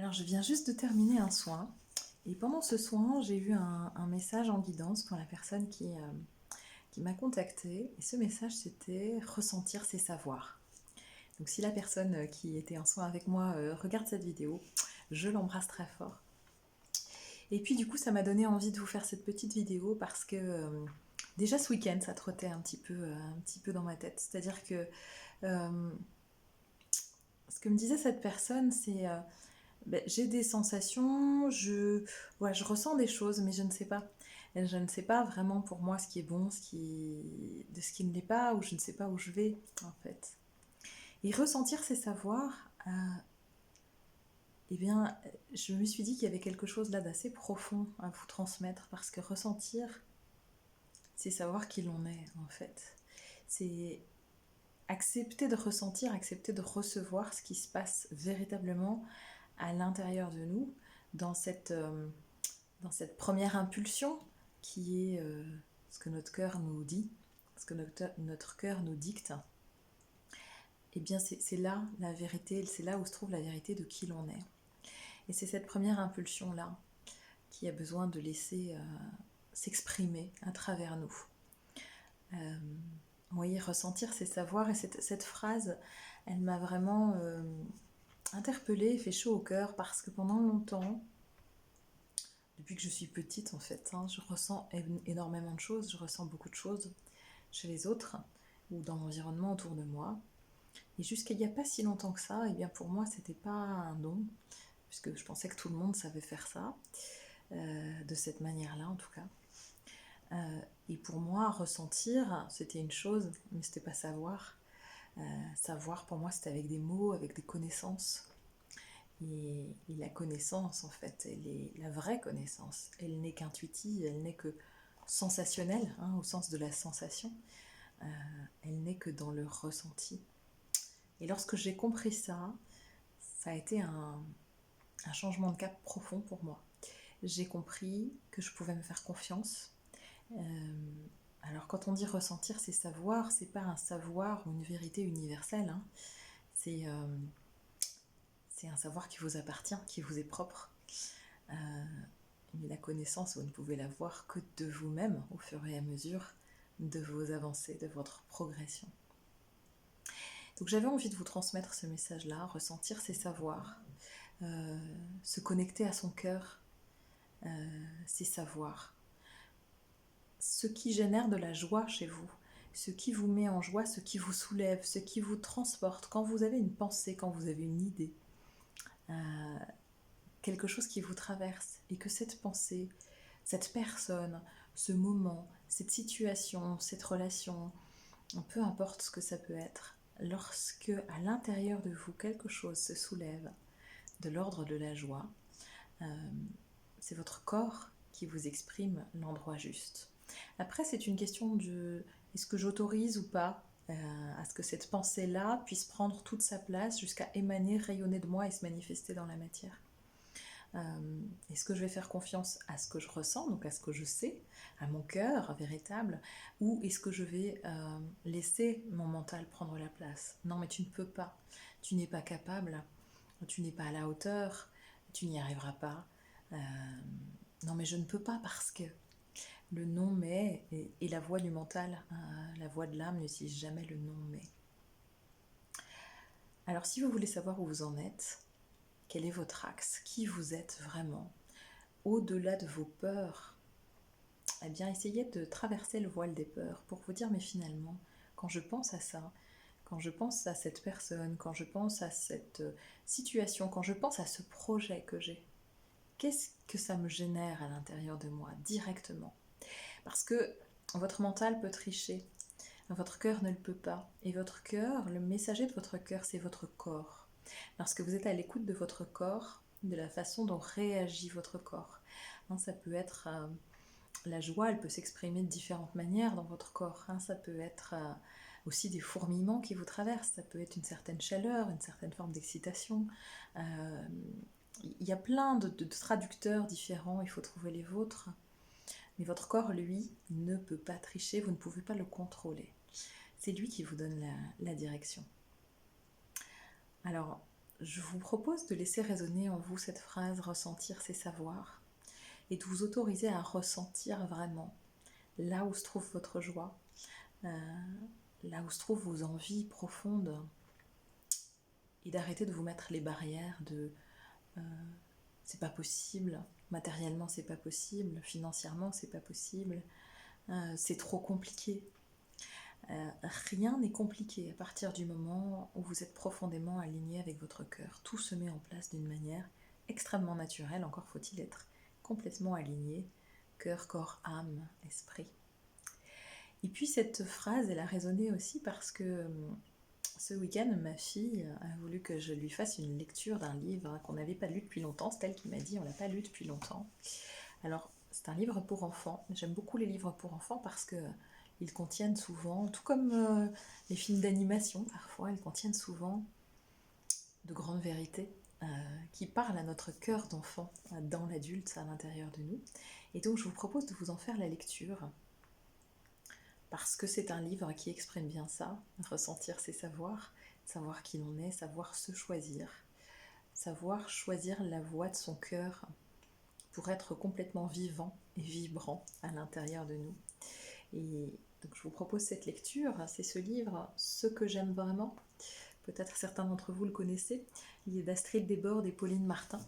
Alors, je viens juste de terminer un soin. Et pendant ce soin, j'ai eu un message en guidance pour la personne qui m'a contactée. Et ce message, c'était ressentir ses savoirs. Donc, si la personne qui était en soin avec moi regarde cette vidéo, je l'embrasse très fort. Et puis, du coup, ça m'a donné envie de vous faire cette petite vidéo parce que déjà ce week-end, ça trottait un petit peu dans ma tête. C'est-à-dire que ce que me disait cette personne, c'est j'ai des sensations, je ressens des choses, mais je ne sais pas. Et je ne sais pas vraiment pour moi ce qui est bon, de ce qui ne l'est pas, ou je ne sais pas où je vais, en fait. Et ressentir ces savoirs, eh bien, je me suis dit qu'il y avait quelque chose là d'assez profond à vous transmettre, parce que ressentir, c'est savoir qui l'on est, en fait. C'est accepter de ressentir, accepter de recevoir ce qui se passe véritablement à l'intérieur de nous, dans cette première impulsion qui est ce que notre cœur nous dit, ce que notre cœur nous dicte. Eh bien, c'est là la vérité, c'est là où se trouve la vérité de qui l'on est. Et c'est cette première impulsion-là qui a besoin de laisser s'exprimer à travers nous. Vous voyez, ressentir ses savoirs, et cette phrase, elle m'a vraiment interpellée, fait chaud au cœur, parce que pendant longtemps, depuis que je suis petite en fait, je ressens énormément de choses, je ressens beaucoup de choses chez les autres ou dans l'environnement autour de moi. Et jusqu'à il n'y a pas si longtemps que ça, et bien pour moi c'était pas un don, puisque je pensais que tout le monde savait faire ça, de cette manière-là en tout cas. Et pour moi, ressentir, c'était une chose, mais c'était pas savoir. Savoir pour moi c'était avec des mots, avec des connaissances. Et la connaissance, en fait, elle est la vraie connaissance. Elle n'est qu'intuitive, elle n'est que sensationnelle, au sens de la sensation. Elle n'est que dans le ressenti. Et lorsque j'ai compris ça, ça a été un changement de cap profond pour moi. J'ai compris que je pouvais me faire confiance. Alors quand on dit ressentir, c'est savoir, c'est pas un savoir ou une vérité universelle. C'est un savoir qui vous appartient, qui vous est propre. Mais la connaissance, vous ne pouvez l'avoir que de vous-même au fur et à mesure de vos avancées, de votre progression. Donc j'avais envie de vous transmettre ce message-là, ressentir ses savoirs, se connecter à son cœur, ses savoirs. Ce qui génère de la joie chez vous, ce qui vous met en joie, ce qui vous soulève, ce qui vous transporte, quand vous avez une pensée, quand vous avez une idée, quelque chose qui vous traverse, et que cette pensée, cette personne, ce moment, cette situation, cette relation, peu importe ce que ça peut être, lorsque à l'intérieur de vous quelque chose se soulève de l'ordre de la joie, c'est votre corps qui vous exprime l'endroit juste. Après, c'est une question de est-ce que j'autorise ou pas à ce que cette pensée-là puisse prendre toute sa place jusqu'à émaner, rayonner de moi et se manifester dans la matière. Est-ce que je vais faire confiance à ce que je ressens, donc à ce que je sais, à mon cœur véritable, ou est-ce que je vais laisser mon mental prendre la place? Non, mais tu ne peux pas, tu n'es pas capable, tu n'es pas à la hauteur, tu n'y arriveras pas. Non, mais je ne peux pas parce que le non mais et la voix du mental, la voix de l'âme n'utilise jamais le non mais. Alors si vous voulez savoir où vous en êtes, quel est votre axe, qui vous êtes vraiment, au-delà de vos peurs, eh bien essayez de traverser le voile des peurs pour vous dire mais finalement, quand je pense à ça, quand je pense à cette personne, quand je pense à cette situation, quand je pense à ce projet que j'ai, qu'est-ce que ça me génère à l'intérieur de moi directement? Parce que votre mental peut tricher, votre cœur ne le peut pas. Et votre cœur, le messager de votre cœur, c'est votre corps. Lorsque vous êtes à l'écoute de votre corps, de la façon dont réagit votre corps, ça peut être la joie, elle peut s'exprimer de différentes manières dans votre corps. Ça peut être aussi des fourmillements qui vous traversent, ça peut être une certaine chaleur, une certaine forme d'excitation. Il y a plein de traducteurs différents, il faut trouver les vôtres. Mais votre corps, lui, ne peut pas tricher, vous ne pouvez pas le contrôler. C'est lui qui vous donne la direction. Alors, je vous propose de laisser résonner en vous cette phrase, ressentir c'est savoir, et de vous autoriser à ressentir vraiment là où se trouve votre joie, là où se trouvent vos envies profondes, et d'arrêter de vous mettre les barrières de c'est pas possible, matériellement c'est pas possible, financièrement c'est pas possible, c'est trop compliqué. Rien n'est compliqué à partir du moment où vous êtes profondément aligné avec votre cœur. Tout se met en place d'une manière extrêmement naturelle, encore faut-il être complètement aligné, cœur, corps, âme, esprit. Et puis cette phrase, elle a résonné aussi parce que ce week-end, ma fille a voulu que je lui fasse une lecture d'un livre qu'on n'avait pas lu depuis longtemps. C'est elle qui m'a dit, on l'a pas lu depuis longtemps. Alors, c'est un livre pour enfants. J'aime beaucoup les livres pour enfants parce que ils contiennent souvent, tout comme les films d'animation parfois, ils contiennent souvent de grandes vérités qui parlent à notre cœur d'enfant, dans l'adulte, à l'intérieur de nous. Et donc, je vous propose de vous en faire la lecture parce que c'est un livre qui exprime bien ça. Ressentir, c'est savoir, savoir qui l'on est, savoir se choisir, savoir choisir la voie de son cœur pour être complètement vivant et vibrant à l'intérieur de nous. Et donc je vous propose cette lecture, c'est ce livre, Ce que j'aime vraiment. Peut-être certains d'entre vous le connaissez. Il est d'Astrid Desbordes et Pauline Martin.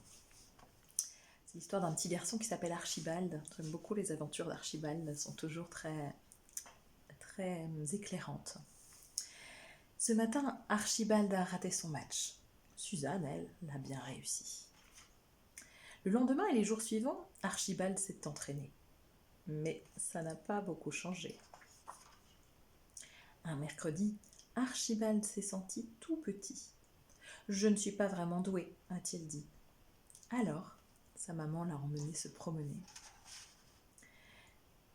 C'est l'histoire d'un petit garçon qui s'appelle Archibald. J'aime beaucoup les aventures d'Archibald, elles sont toujours très éclairantes. Ce matin, Archibald a raté son match. Suzanne, elle, l'a bien réussi. Le lendemain et les jours suivants, Archibald s'est entraîné. Mais ça n'a pas beaucoup changé. Un mercredi, Archibald s'est senti tout petit. « Je ne suis pas vraiment doué », a-t-il dit. Alors, sa maman l'a emmené se promener.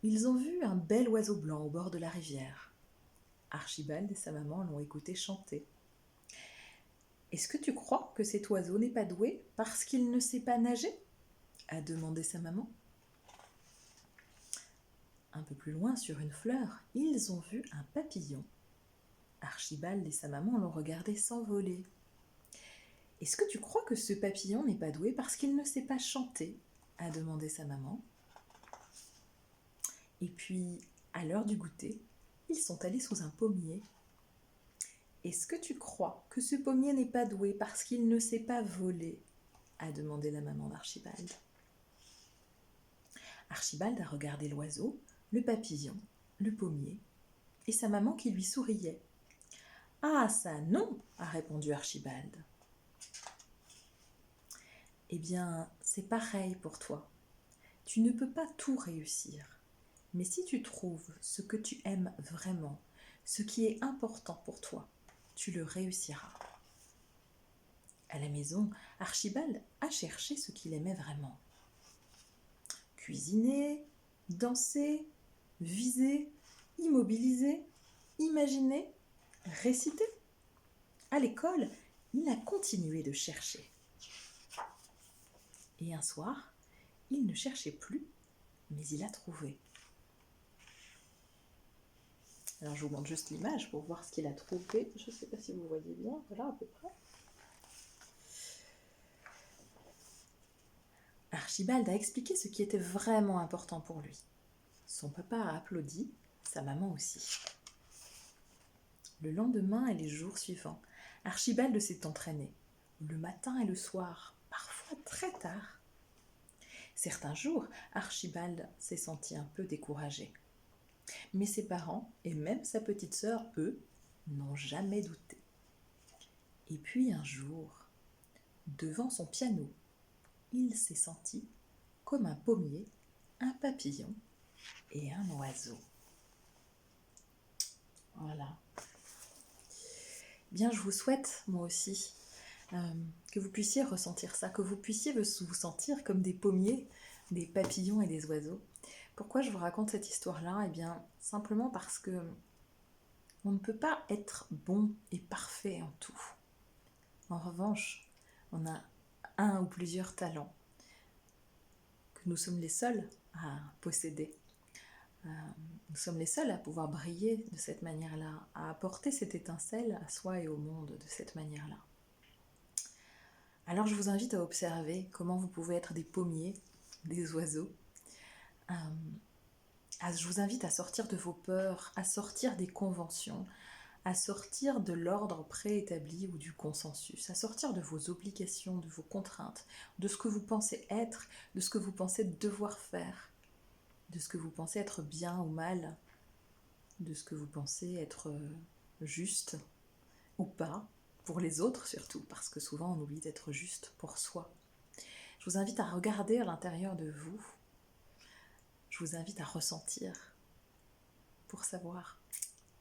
Ils ont vu un bel oiseau blanc au bord de la rivière. Archibald et sa maman l'ont écouté chanter. « Est-ce que tu crois que cet oiseau n'est pas doué parce qu'il ne sait pas nager ?» a demandé sa maman. Un peu plus loin, sur une fleur, ils ont vu un papillon. Archibald et sa maman l'ont regardé s'envoler. « Est-ce que tu crois que ce papillon n'est pas doué parce qu'il ne sait pas chanter ?» a demandé sa maman. Et puis, à l'heure du goûter, ils sont allés sous un pommier. « Est-ce que tu crois que ce pommier n'est pas doué parce qu'il ne sait pas voler ?» a demandé la maman d'Archibald. Archibald a regardé l'oiseau, le papillon, le pommier, et sa maman qui lui souriait. « Ah, ça non !» a répondu Archibald. « Eh bien, c'est pareil pour toi. Tu ne peux pas tout réussir. Mais si tu trouves ce que tu aimes vraiment, ce qui est important pour toi, tu le réussiras. » À la maison, Archibald a cherché ce qu'il aimait vraiment. Cuisiner, danser, viser, immobiliser, imaginer, réciter. À l'école, il a continué de chercher. Et un soir, il ne cherchait plus, mais il a trouvé. Alors je vous montre juste l'image pour voir ce qu'il a trouvé. Je ne sais pas si vous voyez bien, voilà à peu près. Archibald a expliqué ce qui était vraiment important pour lui. Son papa a applaudi, sa maman aussi. Le lendemain et les jours suivants, Archibald s'est entraîné, le matin et le soir, parfois très tard. Certains jours, Archibald s'est senti un peu découragé. Mais ses parents et même sa petite sœur, eux, n'ont jamais douté. Et puis un jour, devant son piano, il s'est senti comme un pommier, un papillon et un oiseau. Voilà. Bien, je vous souhaite, moi aussi, que vous puissiez ressentir ça, que vous puissiez vous sentir comme des pommiers, des papillons et des oiseaux. Pourquoi je vous raconte cette histoire-là ? Eh bien, simplement parce que on ne peut pas être bon et parfait en tout. En revanche, on a un ou plusieurs talents que nous sommes les seuls à posséder. Nous sommes les seuls à pouvoir briller de cette manière-là, à apporter cette étincelle à soi et au monde de cette manière-là. Alors je vous invite à observer comment vous pouvez être des pommiers, des oiseaux. Je vous invite à sortir de vos peurs, à sortir des conventions, à sortir de l'ordre préétabli ou du consensus, à sortir de vos obligations, de vos contraintes, de ce que vous pensez être, de ce que vous pensez devoir faire, de ce que vous pensez être bien ou mal, de ce que vous pensez être juste ou pas, pour les autres surtout, parce que souvent on oublie d'être juste pour soi. Je vous invite à regarder à l'intérieur de vous, je vous invite à ressentir pour savoir,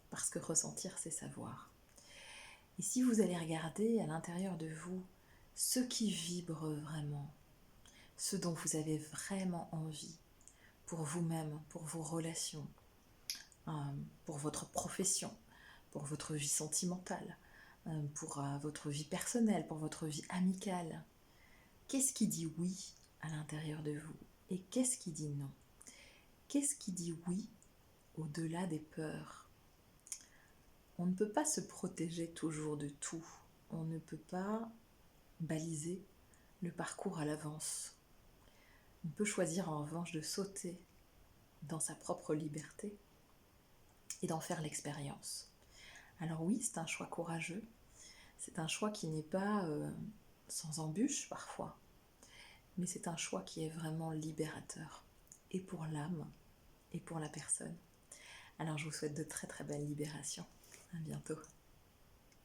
parce que ressentir c'est savoir. Et si vous allez regarder à l'intérieur de vous ce qui vibre vraiment, ce dont vous avez vraiment envie pour vous-même, pour vos relations, pour votre profession, pour votre vie sentimentale, pour votre vie personnelle, pour votre vie amicale. Qu'est-ce qui dit oui à l'intérieur de vous et qu'est-ce qui dit non? Qu'est-ce qui dit oui au-delà des peurs? On ne peut pas se protéger toujours de tout. On ne peut pas baliser le parcours à l'avance. On peut choisir en revanche de sauter dans sa propre liberté et d'en faire l'expérience. Alors oui, c'est un choix courageux, c'est un choix qui n'est pas sans embûches parfois, mais c'est un choix qui est vraiment libérateur, et pour l'âme, et pour la personne. Alors je vous souhaite de très très belles libérations. À bientôt.